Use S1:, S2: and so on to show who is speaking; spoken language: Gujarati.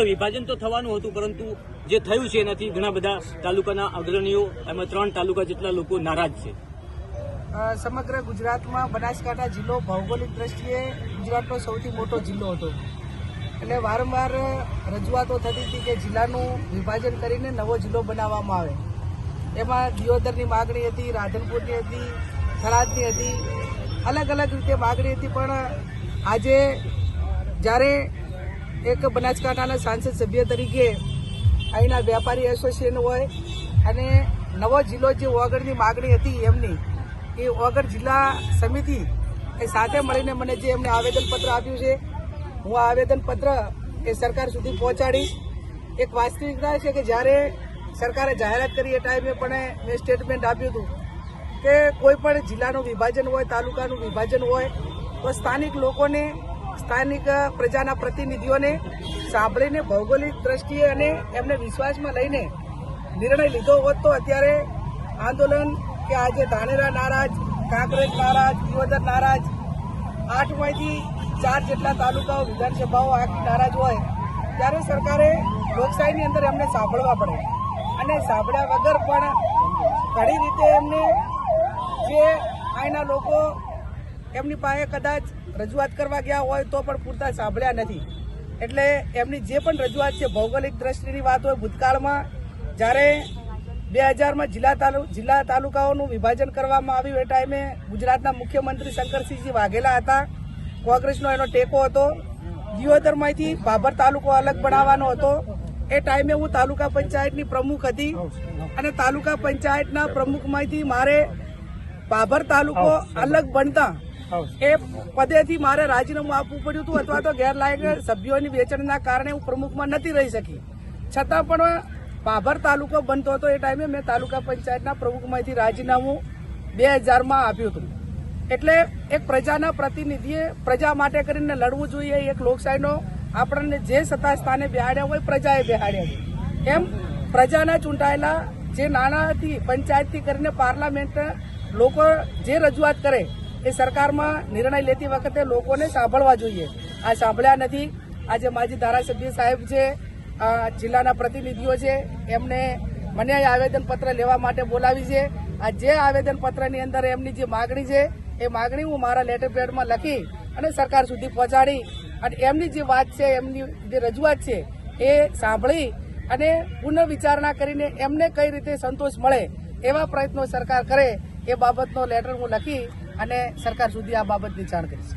S1: વિભાજન તો થવાનું હતું, પરંતુ જે થયું છે એનાથી ઘણા બધા તાલુકાના અગ્રણીઓ એમાં 3 તાલુકા જેટલા લોકો નારાજ છે.
S2: સમગ્ર ગુજરાતમાં બનાસકાંઠા જિલ્લો ભૌગોલિક દ્રષ્ટિએ ગુજરાતનો સૌથી મોટો જિલ્લો હતો. એટલે વારંવાર રજૂઆતો થતી હતી કે જિલ્લાનું વિભાજન કરીને નવો જિલ્લો બનાવવામાં આવે. એમાં દિયોદરની માગણી હતી, રાધનપુરની હતી, થરાદની હતી, અલગ અલગ રીતે માગણી હતી. પણ આજે જ્યારે એક બનાસકાંઠાના સાંસદ સભ્ય તરીકે અહીંના વેપારી એસોસિએશન હોય અને નવો જિલ્લો જે ઓગળની માગણી હતી એમની એ ઓગળ જિલ્લા સમિતિ એ સાથે મળીને મને જે એમને આવેદનપત્ર આપ્યું છે, હું આ આવેદનપત્ર એ સરકાર સુધી પહોંચાડીશ. એક વાસ્તવિકતા છે કે જ્યારે સરકારે જાહેરાત કરી એ ટાઈમે પણ મેં સ્ટેટમેન્ટ આપ્યું હતું કે કોઈ પણ જિલ્લાનું વિભાજન હોય, તાલુકાનું વિભાજન હોય તો સ્થાનિક લોકોને, સ્થાનિક પ્રજાના પ્રતિનિધિઓને સાંભળીને ભૌગોલિક દ્રષ્ટિએ અને એમને વિશ્વાસમાં લઈને નિર્ણય લીધો હોત તો અત્યારે આંદોલન કે આજે ધાનેરા નારાજ, કાંકરેજ નારાજ, દિયોદર નારાજ, 8માંથી 4 જેટલા તાલુકાઓ, વિધાનસભાઓ આખી નારાજ હોય ત્યારે સરકારે લોકશાહીની અંદર એમને સાંભળવા પડે. અને સાંભળ્યા વગર પણ ઘણી રીતે એમને જે અહીંના લોકો એમની પાસે કદાચ રજૂઆત કરવા ગયા હોય તો પણ પૂરતા સાંભળ્યા નથી. એટલે એમની જે પણ રજૂઆત છે, ભૌગોલિક દ્રષ્ટિની વાત હોય, ભૂતકાળમાં જ્યારે 2000માં જિલ્લા તાલુકાઓનું વિભાજન કરવામાં આવ્યું એ ટાઈમે ગુજરાતના મુખ્યમંત્રી શંકરસિંહજી વાઘેલા હતા. કોંગ્રેસનો એનો ટેકો હતો. દિયોદરમાંથી ભાભર તાલુકો અલગ બનાવવાનો હતો. એ ટાઈમે હું તાલુકા પંચાયતની પ્રમુખ હતી અને તાલુકા પંચાયતના પ્રમુખમાંથી મારે ભાભર તાલુકો અલગ બનતા એ પદેથી મારે રાજીનામું આપવું પડ્યું હતું, અથવા તો ગેરલાયક સભ્યોની વેચણના કારણે હું પ્રમુખમાં નથી રહી શકી. છતાં પણ ભાભર તાલુકો બનતો હતો એ ટાઈમે મેં તાલુકા પંચાયતના પ્રમુખમાંથી રાજીનામું 2000માં આપ્યું હતું. એટલે એક પ્રજાના પ્રતિનિધિએ પ્રજા માટે કરીને લડવું જોઈએ. એક લોકશાહીનો આપણને જે સત્તા સ્થાને બેહાડ્યા હોય પ્રજાએ બેહાડ્યા છે. એમ પ્રજાના ચૂંટાયેલા જે નાનાથી પંચાયતથી કરીને પાર્લામેન્ટ લોકો જે રજૂઆત કરે એ સરકારમાં નિર્ણય લેતી વખતે લોકોને સાંભળવા જોઈએ. આ સાંભળ્યા નથી. આજે માજી ધારાસભ્ય સાહેબ છે, જિલ્લાના પ્રતિનિધિઓ છે, એમને મને આવેદનપત્ર લેવા માટે બોલાવી છે. આ જે આવેદનપત્રની અંદર એમની જે માગણી છે એ માગણી હું મારા લેટર પેડમાં લખી અને સરકાર સુધી પહોંચાડી અને એમની જે વાત છે, એમની જે રજૂઆત છે એ સાંભળી અને પુનર્વિચારણા કરીને એમને કઈ રીતે સંતોષ મળે એવા પ્રયત્નો સરકાર કરે એ બાબતનો લેટર હું લખી અને સરકાર સુધી આ બાબતની જાણ કરીશ.